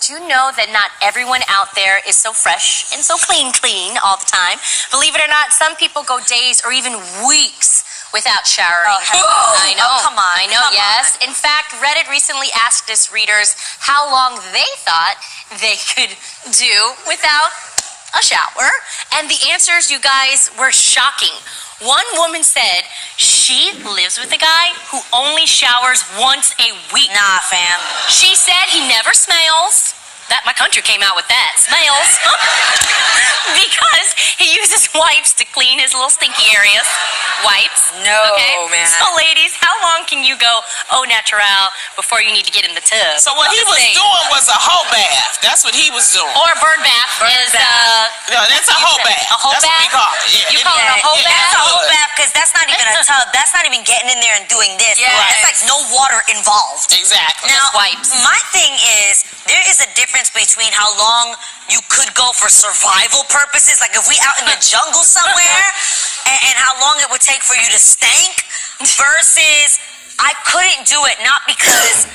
Do you know that not everyone out there is so fresh and so clean all the time? Believe it or not, some people go days or even weeks without showering. I know. Oh, come on. I know, yes. In fact, Reddit recently asked its readers how long they thought they could do without a shower. And the answers, you guys, were shocking. One woman said she lives with a guy who only showers once a week. Nah, fam. She said he never smells. That my country came out with that. Smells. Because he uses wipes to clean his little stinky areas. Wipes. No, okay? man. So ladies, how long can you go au natural before you need to get in the tub? So what he was doing was a whole bath. That's what he was doing. Or a bird bath. No, that's a whole bath. A whole that's bath? What we call it. Yeah. You call it a whole bath? That's a whole bath because that's not even a tub. That's not even getting in there and doing this. Yeah. Right. That's like no water involved. Exactly. Now, just wipes. My thing is, there is a difference between how long you could go for survival purposes, like if we out in the jungle somewhere, and how long it would take for you to stank, versus I couldn't do it not because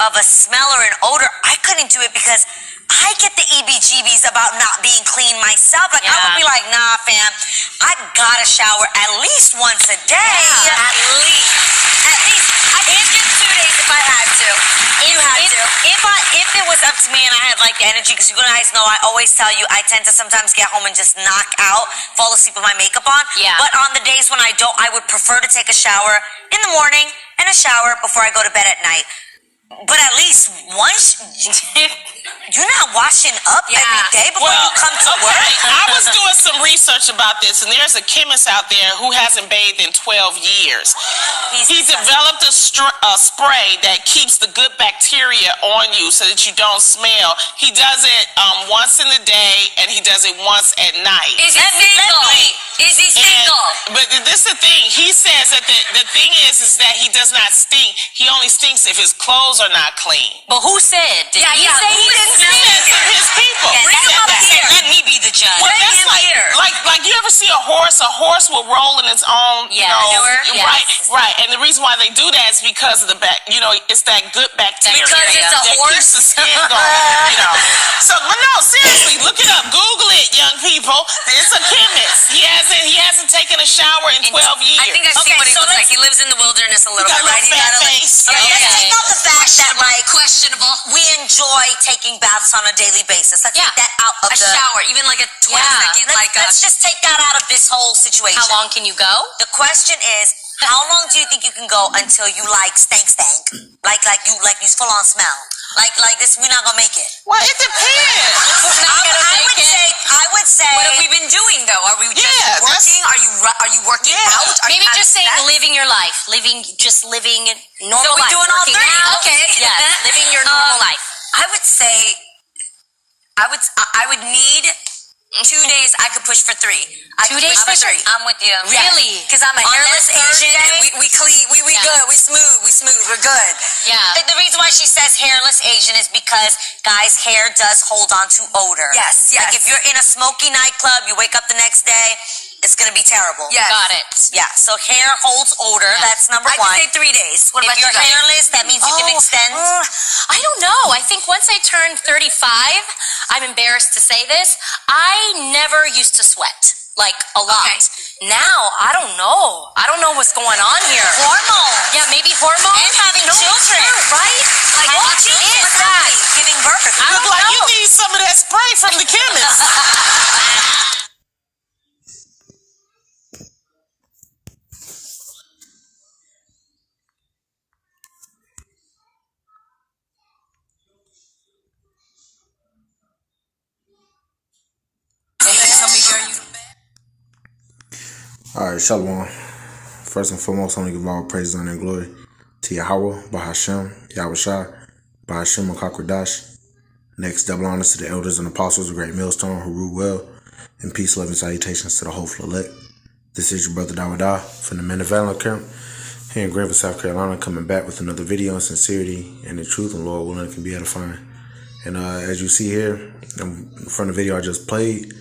of a smell or an odor. I couldn't do it because I get the EBGBs about not being clean myself. Like, I would be like, nah, fam, I gotta shower at least once a day. Yeah. At least. I can't get 2 days if I had to. If it was up to me and I had like the energy, because you guys know I always tell you I tend to sometimes get home and just knock out, fall asleep with my makeup on. Yeah. But on the days when I don't, I would prefer to take a shower in the morning and a shower before I go to bed at night. But at least once, you're not washing up every day before you come to work. I was doing some research about this, and there's a chemist out there who hasn't bathed in 12 years. He developed a spray that keeps the good bacteria on you so that you don't smell. He does it once in the day, and he does it once at night. Is he single? Is he single? But this is the thing. He says that the thing is that he does not stink. He only stinks if his clothes are not clean. But who said? Did he say he didn't He stink? says of his people. Bring him up here. Let me be the judge. Well, Bring that's him here. like you ever see a horse? A horse will roll in its own, manure? Yes. Right. And the reason why they do that is because of the it's that good bacteria. Because it's a that horse? keeps the skin going, So, but no, seriously, look it up. Google it, young people. It's a chemist. He hasn't taken a shower in 12 years. I think I've seen what he looks like. He lives in the wilderness a little bit, right? He's got a little fat face. Let's take out the fact that questionable. we enjoy taking baths on a daily basis. Let's take that out of A shower, even like a 20-second, Let's just take that out of this whole situation. How long can you go? The question is, how long do you think you can go until you stank? Like you full on smell? Like this, we're not gonna make it. Well, it depends. I would say. What have we been doing though? Are we just working? Are you working out? Maybe just saying living your life, living normal life. So we're doing all working three. out. Okay. Yes, living your normal life. I would say, I would need 2 days. I could push for 3. 2 days for 3. I'm with you. Really? Because I'm a hairless Asian and we clean. We good. We smooth. We're good. Yeah. The reason why she says hairless Asian is because, guys, hair does hold on to odor. Yes. Like if you're in a smoky nightclub, you wake up the next day, it's gonna be terrible. Yes. Got it. Yeah. So hair holds odor. That's number one. I could say 3 days. What about if you're you guys? hairless, that means you can extend. I don't know. I think once I turned 35, I'm embarrassed to say this, I never used to sweat. Like a lot. Okay. Now, I don't know. I don't know what's going on here. Hormones. Yeah, maybe hormones. And having children. Right? Like what is that? Giving birth. Look like you need some of that spray from the chemist. Alright, Shalom. First and foremost, I want to give all praise, honor, and glory to Yahweh, Bahashem, Yahushua, Bahashem, Makakwadash. Next, double honors to the elders and apostles of Great Millstone who rule well, and peace, love, and salutations to the hopeful elect. This is your brother Dawadah from the Men of Valor Camp here in Greenville, South Carolina, coming back with another video in sincerity and in truth, and Lord willing, it can be edifying. And as you see here, from the video I just played,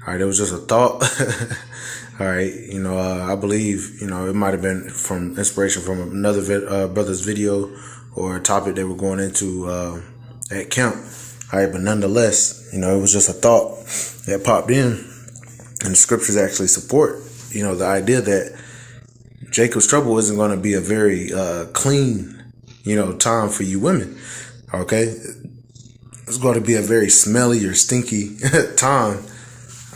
alright, it was just a thought. Alright, I believe, it might have been from inspiration from another brother's video or a topic they were going into at camp. All right, but nonetheless, you know, it was just a thought that popped in, and the scriptures actually support, you know, the idea that Jacob's trouble isn't going to be a very clean, you know, time for you women. Okay, it's going to be a very smelly or stinky time.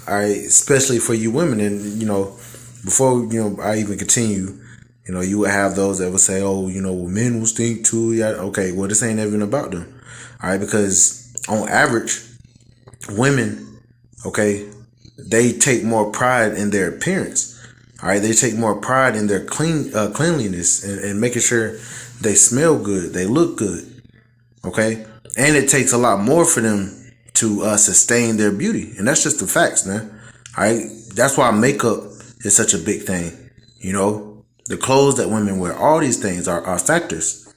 All right, especially for you women. And you know, before I even continue, you know, you would have those that would say, "Oh, you know, well, men will stink too." Yeah, okay, well, this ain't even about them. All right, because on average, women, okay, they take more pride in their appearance. All right, they take more pride in their cleanliness and making sure they smell good, they look good. Okay, and it takes a lot more for them to sustain their beauty, and that's just the facts, man. All right, that's why makeup is such a big thing. You know, the clothes that women wear, all these things are factors,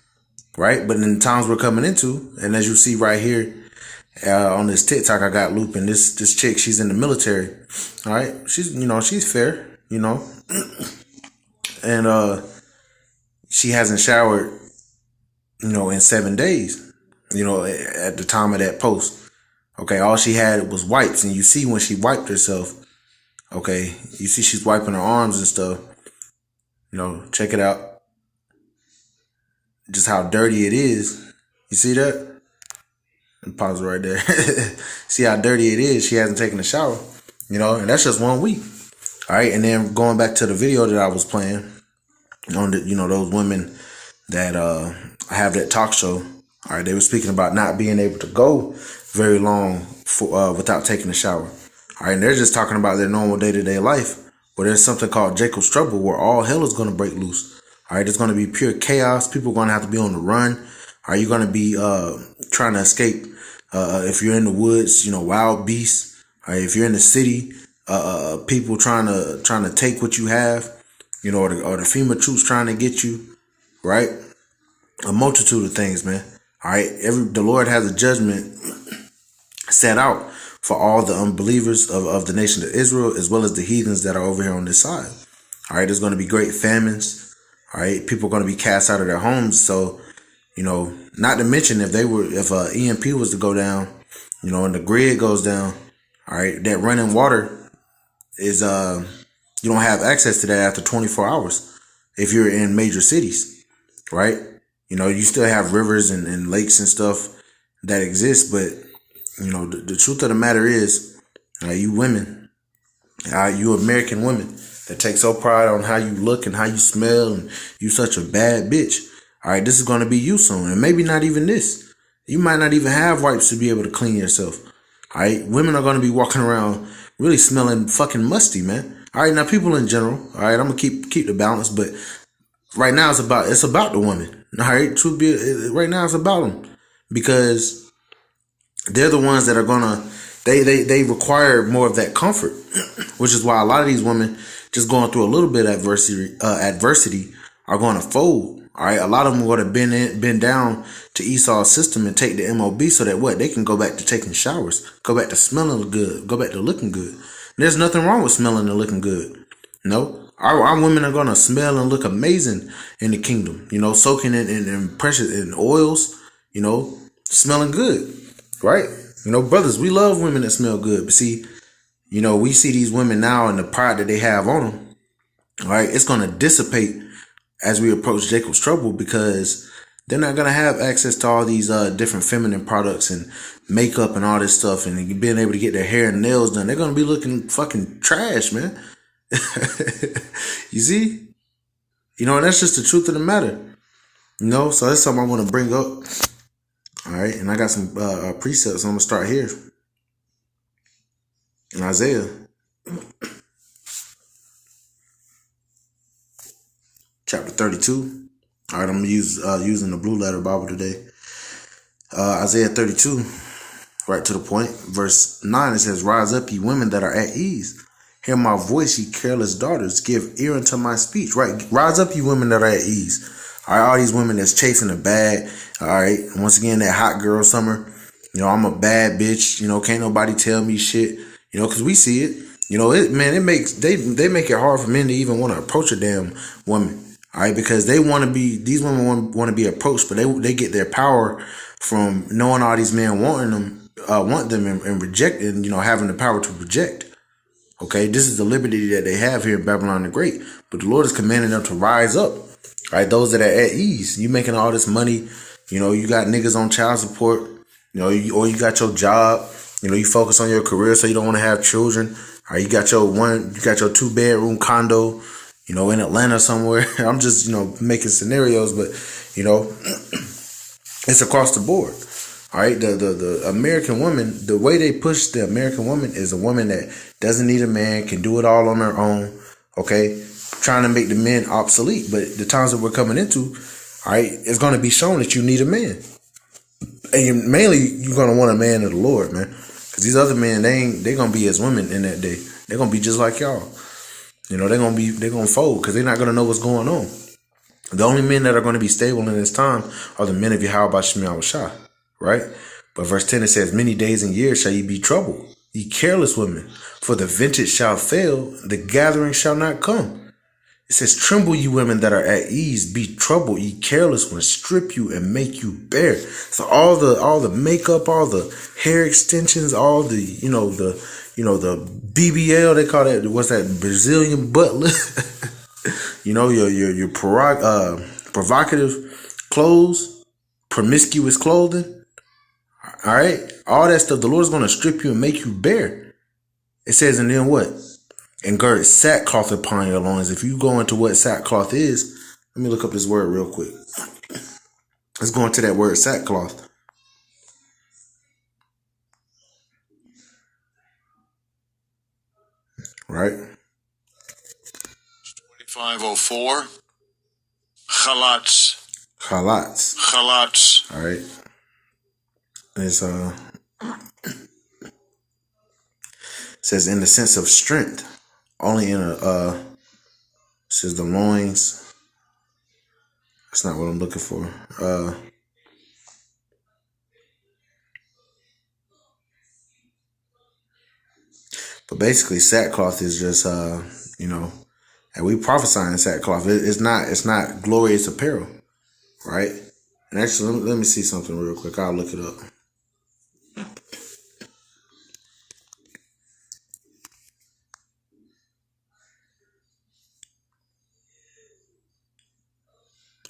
right? But in the times we're coming into, and as you see right here on this TikTok I got looping, this chick, she's in the military. All right, she's fair. You know, and she hasn't showered, you know, in 7 days, you know, at the time of that post. Okay, all she had was wipes, and you see when she wiped herself, okay, you see she's wiping her arms and stuff. You know, check it out. Just how dirty it is. You see that? Pause right there. See how dirty it is. She hasn't taken a shower, you know, and that's just 1 week. All right, and then going back to the video that I was playing on the, you know, those women that have that talk show. All right, they were speaking about not being able to go very long for without taking a shower. All right, and they're just talking about their normal day-to-day life. But there's something called Jacob's trouble where all hell is going to break loose. All right, it's going to be pure chaos. People are going to have to be on the run. All right, you're going to be trying to escape. If you're in the woods, you know, wild beasts. All right, if you're in the city, people trying to take what you have, you know, or the FEMA troops trying to get you, right? A multitude of things, man. All right, the Lord has a judgment set out for all the unbelievers of the nation of Israel, as well as the heathens that are over here on this side. All right, there's going to be great famines. All right, people are going to be cast out of their homes. So, you know, not to mention if EMP was to go down, you know, and the grid goes down, all right, that running water is you don't have access to that after 24 hours if you're in major cities, right? You know, you still have rivers and lakes and stuff that exist, but you know, the truth of the matter is, you women, you American women that take so pride on how you look and how you smell and you such a bad bitch. All right, this is going to be you soon, and maybe not even this. You might not even have wipes to be able to clean yourself. All right, women are going to be walking around really smelling fucking musty, man. All right, now people in general. All right, I'm gonna keep the balance, but right now it's about the woman. All right, right now it's about them because they're the ones that are gonna they require more of that comfort, which is why a lot of these women just going through a little bit of adversity are going to fold. All right, a lot of them are going to bend down to Esau's system and take the MOB so that they can go back to taking showers, go back to smelling good, go back to looking good. There's nothing wrong with smelling and looking good. No, our women are going to smell and look amazing in the kingdom, you know, soaking in precious in oils, you know, smelling good, right? You know, brothers, we love women that smell good. But see, you know, we see these women now and the pride that they have on them, all right, it's going to dissipate as we approach Jacob's trouble because they're not going to have access to all these different feminine products and makeup and all this stuff and being able to get their hair and nails done. They're going to be looking fucking trash, man. You see? You know, and that's just the truth of the matter. You know, so that's something I want to bring up. All right, and I got some precepts. I'm going to start here. In Isaiah. Chapter 32. All right, I'm going to use using the Blue Letter Bible today. Isaiah 32, right to the point. Verse 9, it says, "Rise up, ye women that are at ease. Hear my voice, ye careless daughters. Give ear unto my speech." Right, rise up, you women that are at ease. All right, all these women that's chasing the bag. All right, once again, that hot girl summer. You know, I'm a bad bitch. You know, can't nobody tell me shit. You know, because we see it. You know, they make it hard for men to even want to approach a damn woman. All right, because these women want to be approached, but they get their power from knowing all these men wanting them want them and reject, and having the power to reject. Okay, this is the liberty that they have here in Babylon the Great. But the Lord is commanding them to rise up. Right, those that are at ease. You making all this money. You got niggas on child support. Or you got your job. You focus on your career, so you don't want to have children. All right, you got your 2-bedroom condo. In Atlanta somewhere. I'm just making scenarios, but it's across the board. All right, the American woman, the way they push the American woman is a woman that doesn't need a man, can do it all on her own. Okay, trying to make the men obsolete. But the times that we're coming into, all right, it's going to be shown that you need a man, and mainly you're going to want a man of the Lord, man, because these other men, they gonna be as women in that day. They're gonna be just like y'all. They're gonna fold because they're not gonna know what's going on. The only men that are going to be stable in this time are the men of Yahweh Shem Yahushua. Right? But verse 10, it says, many days and years shall ye be troubled, ye careless women, for the vintage shall fail, the gathering shall not come. It says, tremble ye women that are at ease, be troubled, ye careless ones, strip you and make you bare. So all the makeup, all the hair extensions, all the, the BBL, they call that, what's that, Brazilian butt lift? your provocative clothes, promiscuous clothing. All right, all that stuff, the Lord is going to strip you and make you bare. It says, and then what? And gird sackcloth upon your loins. If you go into what sackcloth is, let me look up this word real quick. Let's go into that word sackcloth. Right? 2504. Chalats. All right. It's says in the sense of strength, only in says the loins. That's not what I'm looking for. But basically, sackcloth is just and we prophesying sackcloth. It's not glorious apparel, right? And actually, let me see something real quick. I'll look it up.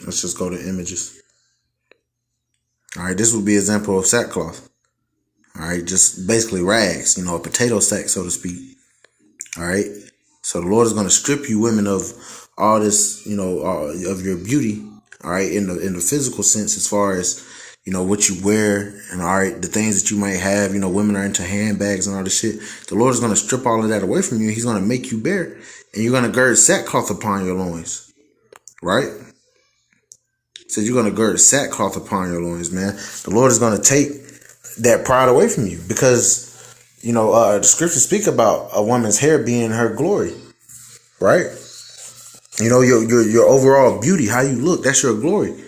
Let's just go to images. All right, this would be an example of sackcloth. All right, just basically rags, a potato sack, so to speak. All right, so the Lord is going to strip you women of all this, of your beauty. All right, in the physical sense, as far as what you wear, and all right, the things that you might have. Women are into handbags and all this shit. The Lord is going to strip all of that away from you. He's going to make you bare, and you're going to gird sackcloth upon your loins. Right? Said you're going to gird sackcloth upon your loins, man. The Lord is going to take that pride away from you because, the scriptures speak about a woman's hair being her glory, right? Your overall beauty, how you look, that's your glory,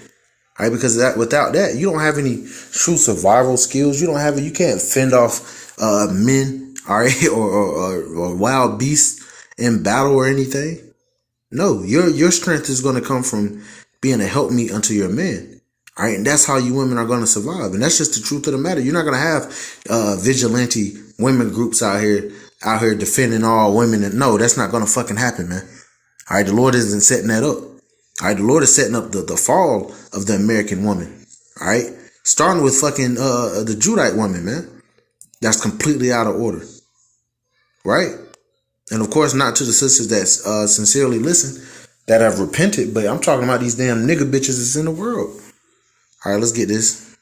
right? Because without that, you don't have any true survival skills. You can't fend off men, all right, or wild beasts in battle or anything. No, your strength is going to come from being a helpmeet unto your men. All right. And that's how you women are going to survive. And that's just the truth of the matter. You're not going to have vigilante women groups out here defending all women. And no, that's not going to fucking happen, man. All right. The Lord isn't setting that up. All right. The Lord is setting up the fall of the American woman. All right. Starting with fucking the Judite woman, man. That's completely out of order. Right. And of course, not to the sisters that sincerely listen, that have repented, but I'm talking about these damn nigga bitches that's in the world. All right, let's get this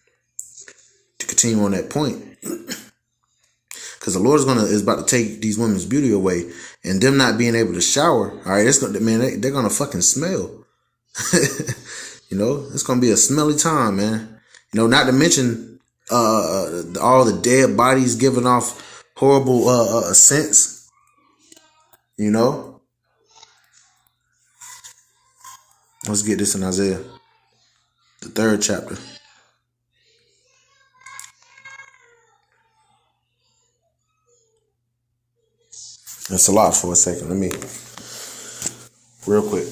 to continue on that point, because the Lord is about to take these women's beauty away, and them not being able to shower. All right, they're gonna fucking smell. It's gonna be a smelly time, man. Not to mention all the dead bodies giving off horrible scents. Let's get this in Isaiah, the 3rd chapter. That's a lot for a second. Let me, real quick.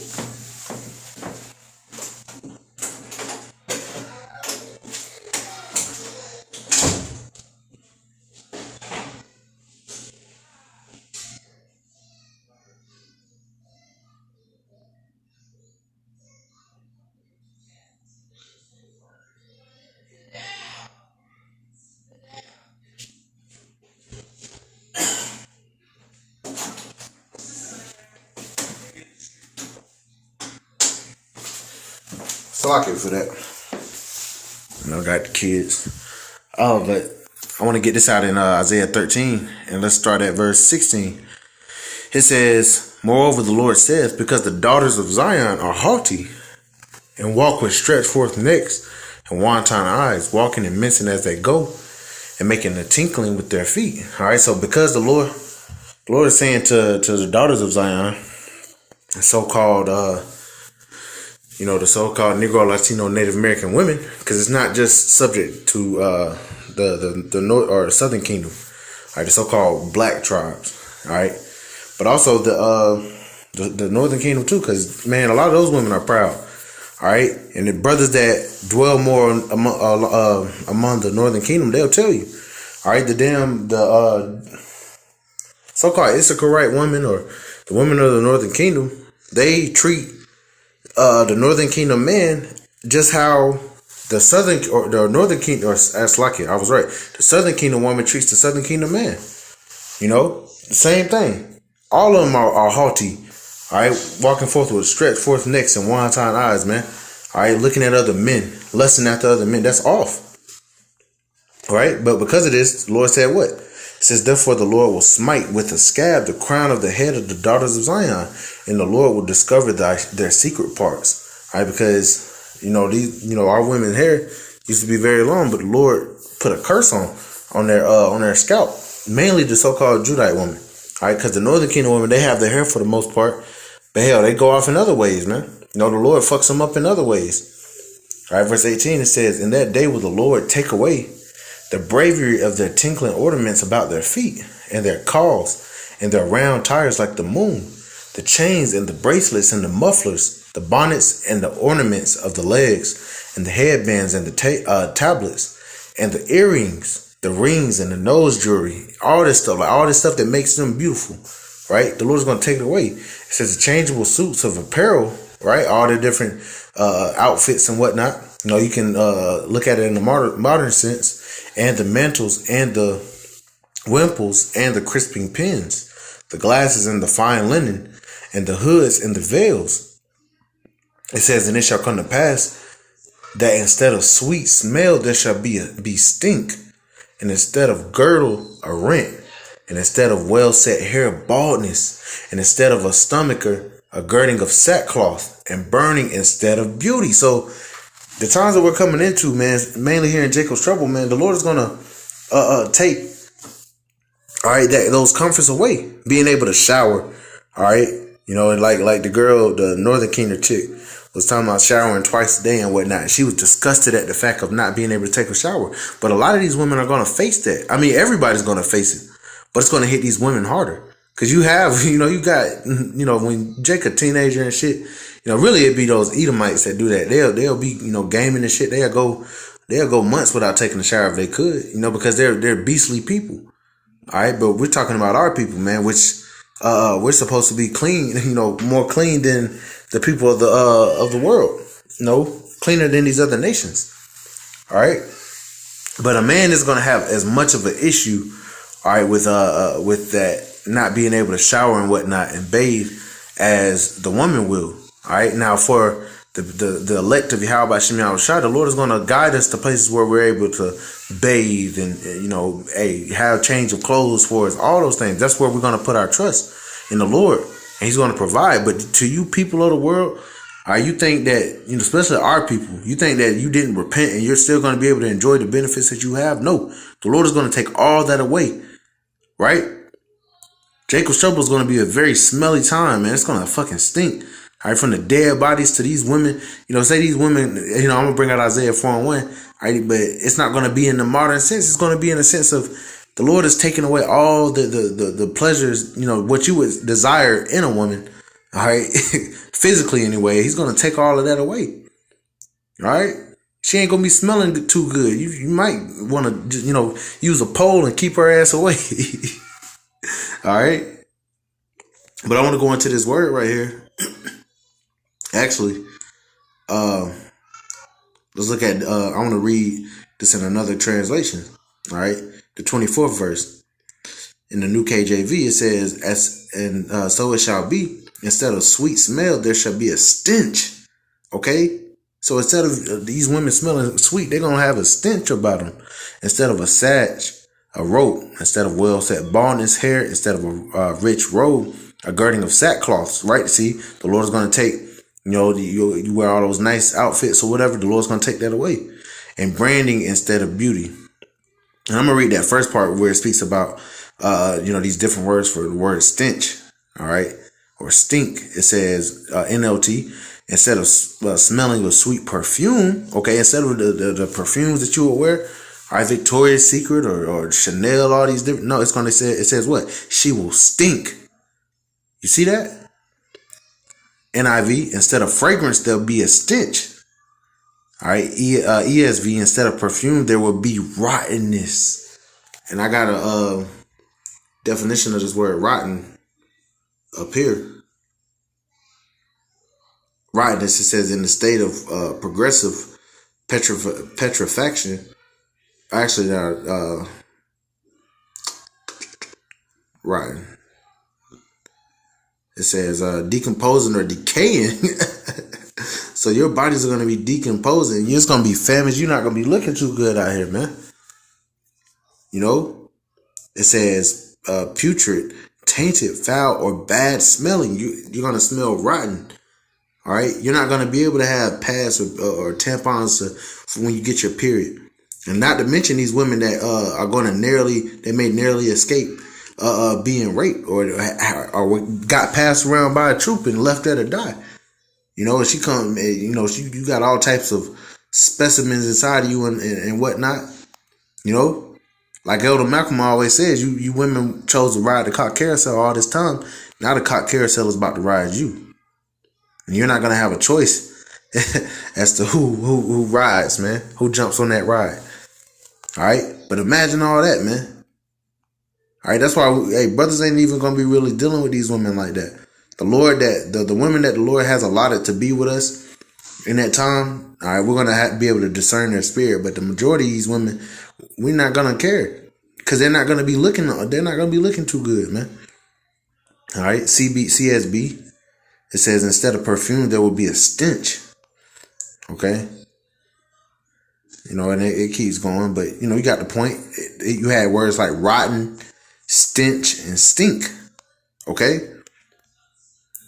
So I for that. And I got the kids. Oh, but I want to get this out in Isaiah 13. And let's start at verse 16. It says, moreover, the Lord saith, because the daughters of Zion are haughty, and walk with stretched forth necks, and wanton eyes, walking and mincing as they go, and making a tinkling with their feet. All right, so because the Lord is saying to the daughters of Zion, the so-called, the so-called Negro, Latino, Native American women, because it's not just subject to the North or Southern Kingdom, all right, the so-called black tribes, all right, but also the Northern Kingdom too, because man, a lot of those women are proud, all right, and the brothers that dwell more among the Northern Kingdom, they'll tell you, all right, the so-called Issacharite women or the women of the Northern Kingdom, they treat the Northern Kingdom man just how the Southern or the Northern Kingdom, or as like it, I was right. The Southern Kingdom woman treats the Southern Kingdom man. You know, the same thing. All of them are haughty. All right, walking forth with stretched forth necks and wanton eyes, man. All right, looking at other men, lusting after other men. That's off. All right, but because of this, the Lord said what? It says, therefore the Lord will smite with a scab the crown of the head of the daughters of Zion, and the Lord will discover their secret parts. All right, because our women's hair used to be very long, but the Lord put a curse on their scalp, mainly the so-called Judite women. All right, because the Northern Kingdom women, they have their hair for the most part, but hell, they go off in other ways, man. The Lord fucks them up in other ways. All right, verse 18, it says, in that day will the Lord take away the bravery of their tinkling ornaments about their feet, and their cauls, and their round tires like the moon, the chains and the bracelets and the mufflers, the bonnets and the ornaments of the legs, and the headbands and the tablets, and the earrings, the rings and the nose jewelry, all this stuff that makes them beautiful, right? The Lord's going to take it away. It says the changeable suits of apparel, right? All the different outfits and whatnot. You can look at it in the modern sense, and the mantles and the wimples and the crisping pins, the glasses and the fine linen, and the hoods and the veils. It says, and it shall come to pass that instead of sweet smell there shall be stink, and instead of girdle a rent, and instead of well set hair baldness, and instead of a stomacher a girding of sackcloth, and burning instead of beauty. So the times that we're coming into, man, mainly here in Jacob's trouble, man, the Lord is gonna take, all right, those comforts away, being able to shower, all right, and like the girl, the Northern Kingdom chick, was talking about showering twice a day and whatnot. She was disgusted at the fact of not being able to take a shower. But a lot of these women are gonna face that. I mean, everybody's gonna face it, but it's gonna hit these women harder. Cause you have, you got, when Jake a teenager and shit, really it'd be those Edomites that do that. They'll be, gaming and shit. They'll go months without taking a shower if they could, because they're beastly people. All right. But we're talking about our people, man, which, we're supposed to be clean, more clean than the people of the world, cleaner than these other nations. All right. But a man is going to have as much of an issue, all right, with that, not being able to shower and whatnot and bathe as the woman will. All right. Now for the elect of Yahweh by Shem Yahushua, the Lord is going to guide us to places where we're able to bathe and, have change of clothes for us, all those things. That's where we're going to put our trust in the Lord, and he's going to provide. But to you people of the world, you think that, especially our people, you think that you didn't repent and you're still going to be able to enjoy the benefits that you have? No, the Lord is going to take all that away, right? Jacob's trouble is going to be a very smelly time, man. It's going to fucking stink. All right, from the dead bodies to these women, say these women, I'm going to bring out Isaiah 4:1, all right, but it's not going to be in the modern sense. It's going to be in the sense of the Lord is taking away all the pleasures, what you would desire in a woman, all right, physically anyway. He's going to take all of that away, all right? She ain't going to be smelling too good. You might want to, use a pole and keep her ass away. All right. But I want to go into this word right here. Actually, let's look at, I want to read this in another translation. All right. The 24th verse in the New KJV, it says, so it shall be, instead of sweet smell, there shall be a stench. Okay. So instead of these women smelling sweet, they're going to have a stench about them. Instead of a sash, a rope. Instead of well-set baldness hair. Instead of a rich robe, a girding of sackcloths, right? See, the Lord is going to take, you wear all those nice outfits or whatever, the Lord's going to take that away. And branding instead of beauty. And I'm going to read that first part where it speaks about, these different words for the word stench, all right? Or stink. It says NLT. Instead of smelling of sweet perfume, okay, instead of the perfumes that you would wear, all right, Victoria's Secret or Chanel, all these different, no, it says what? She will stink. You see that? NIV, instead of fragrance, there'll be a stench. All right, ESV, instead of perfume, there will be rottenness. And I got a definition of this word rotten up here. Rottenness, it says, in the state of progressive petrifaction. Actually, rotten. It says decomposing or decaying. So your bodies are going to be decomposing. You're just going to be famished. You're not going to be looking too good out here, man. It says putrid, tainted, foul, or bad smelling. You're going to smell rotten. All right, you're not going to be able to have pads or tampons for when you get your period. And not to mention these women that are going to they may narrowly escape being raped or got passed around by a troop and left there to die. She come, you got all types of specimens inside of you and whatnot. Like Elder Malcolm always says, you women chose to ride the cock carousel all this time. Now the cock carousel is about to ride you. And you're not going to have a choice as to who rides, man. Who jumps on that ride. All right. But imagine all that, man. All right. That's why, brothers ain't even going to be really dealing with these women like that. The Lord, the women that the Lord has allotted to be with us in that time, all right, we're going to be able to discern their spirit. But the majority of these women, we're not going to care because they're not going to be looking too good, man. All right. CSB. It says instead of perfume, there will be a stench. Okay. And it keeps going, but you got the point. You had words like rotten, stench, and stink. Okay.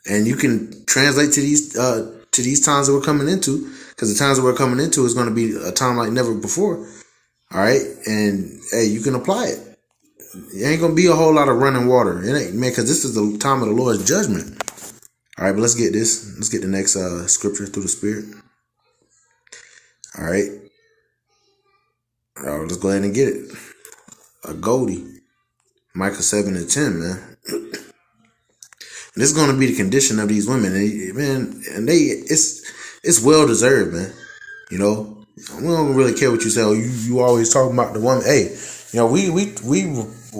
And you can translate to these times that we're coming into, because the times that we're coming into is going to be a time like never before. All right. And hey, you can apply it. It ain't going to be a whole lot of running water. It ain't, man, because this is the time of the Lord's judgment. All right, but let's get this. Let's get the next scripture through the Spirit. All right. Let's go ahead and get it. A Goldie. Micah 7:10, man. And this is going to be the condition of these women, it's well deserved, man. We don't really care what you say. You always talking about the woman. Hey, we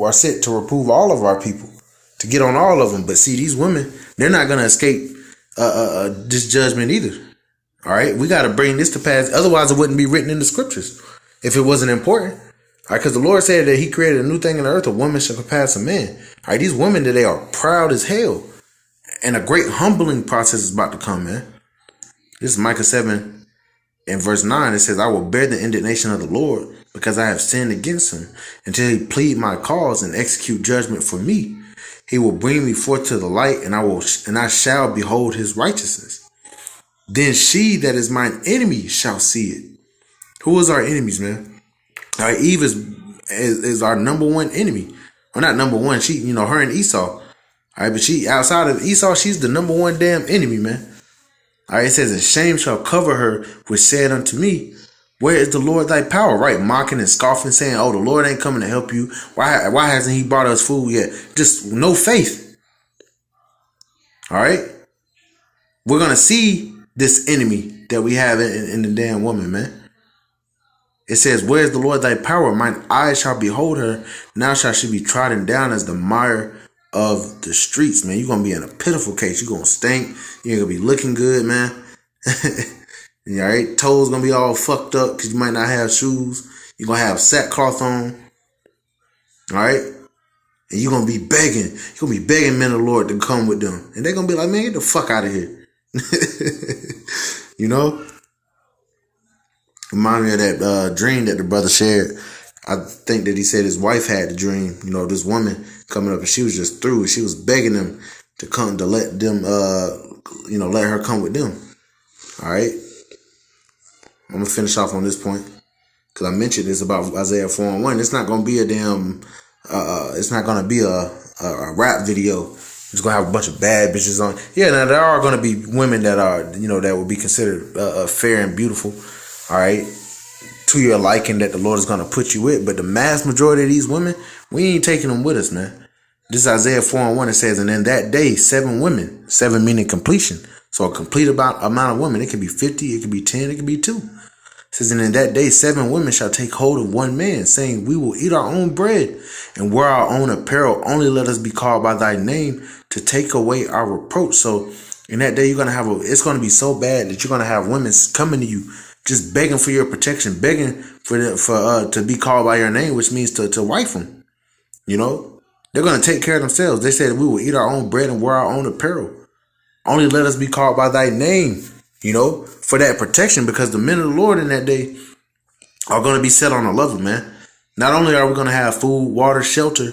are set to reprove all of our people, to get on all of them. But see, these women, they're not going to escape this judgment either. All right, we got to bring this to pass. Otherwise, it wouldn't be written in the scriptures if it wasn't important. All right, because the Lord said that He created a new thing in the earth. A woman shall surpass a man. All right, these women today are proud as hell, and a great humbling process is about to come, man. This is Micah 7 and verse 9. It says, "I will bear the indignation of the Lord because I have sinned against Him, until He plead my cause and execute judgment for me. He will bring me forth to the light, and I shall behold His righteousness. Then she that is mine enemy shall see it." Who is our enemies, man? All right, Eve is our number one enemy. Well, not number one. She, her and Esau. All right, but she, outside of Esau, she's the number one damn enemy, man. All right, it says, "And shame shall cover her, which said unto me, Where is the Lord thy power?" Right, mocking and scoffing, saying, "Oh, the Lord ain't coming to help you. Why hasn't He brought us food yet?" Just no faith. All right, we're gonna see this enemy that we have in the damn woman, man. It says, "Where is the Lord thy power? Mine eyes shall behold her. Now shall she be trodden down as the mire of the streets." Man, you're gonna be in a pitiful case. You're gonna stink. You ain't gonna be looking good, man. All right, toes gonna be all fucked up because you might not have shoes. You're gonna have sackcloth on. All right, and you're gonna be begging. You're gonna be begging men of the Lord to come with them, and they're gonna be like, "Man, get the fuck out of here." Remind me of that dream that the brother shared. I think that he said his wife had the dream. You know, this woman coming up and she was just through. She was begging them to come to let them, let her come with them. All right. I'm gonna finish off on this point because I mentioned this about Isaiah 4:1. It's not gonna be a damn. It's not gonna be a rap video. It's gonna have a bunch of bad bitches on. Yeah, now there are gonna be women that are, that would be considered fair and beautiful. All right, to your liking that the Lord is gonna put you with. But the mass majority of these women, we ain't taking them with us, man. This is Isaiah 4:1. It says, and in that day, 7 women, 7 meaning completion. So a complete amount of women. It could be 50, it could be 10, it could be 2. It says, and in that day, 7 women shall take hold of one man, saying, we will eat our own bread and wear our own apparel. Only let us be called by thy name to take away our reproach. So in that day, it's going to be so bad that you're going to have women coming to you, just begging for your protection, begging to be called by your name, which means to wife them. They're going to take care of themselves. They said we will eat our own bread and wear our own apparel. Only let us be called by thy name, for that protection, because the men of the Lord in that day are going to be set on a level, man. Not only are we going to have food, water, shelter,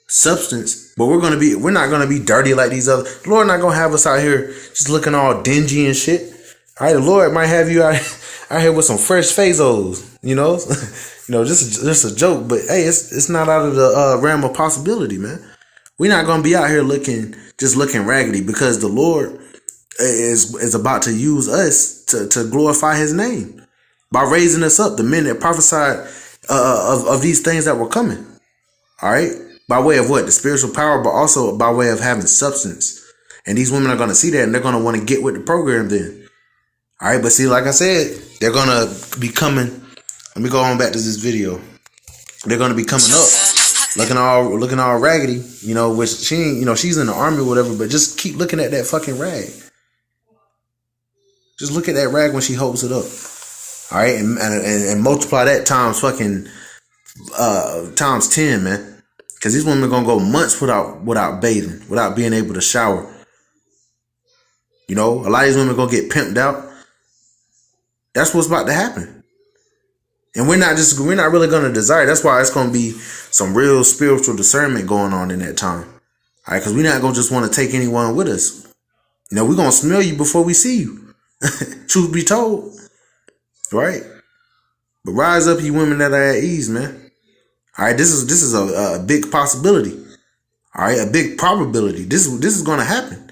substance, but we're not going to be dirty like these other. The Lord not going to have us out here just looking all dingy and shit. All right, the Lord might have you out here with some fresh Fazos, just a joke, but hey, it's not out of the realm of possibility, man. We're not going to be out here looking raggedy, because the Lord is about to use us to glorify his name by raising us up, the men that prophesied of these things that were coming. All right. By way of what? The spiritual power, but also by way of having substance. And these women are going to see that and they're going to want to get with the program then. All right. But see, like I said, they're going to be coming. Let me go on back to this video. They're going to be coming up looking all raggedy, which she ain't, she's in the army or whatever, but just keep looking at that fucking rag. Just look at that rag when she holds it up. All right. And multiply that times times 10, man. Because these women are going to go months without bathing, without being able to shower. A lot of these women are going to get pimped out. That's what's about to happen. And we're not really going to desire. That's why it's going to be some real spiritual discernment going on in that time. All right. Because we're not going to just want to take anyone with us. We're going to smell you before we see you. Truth be told. Right. But rise up, you women that are at ease, man. All right. This is a big possibility. All right. A big probability. This is going to happen.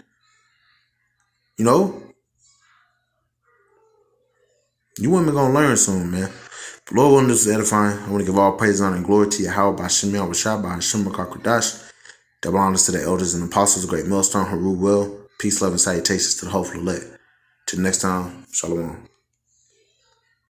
You women going to learn soon, man. The Lord wanted us to edifying. I want to give all praise, honor, and glory to Yahweh by Shem Yahweh by Hashem Kakradash. Double honors to the elders and apostles, the great millstone who rule well. Peace, love, and salutations to the hopeful elect. Till next time, shalom.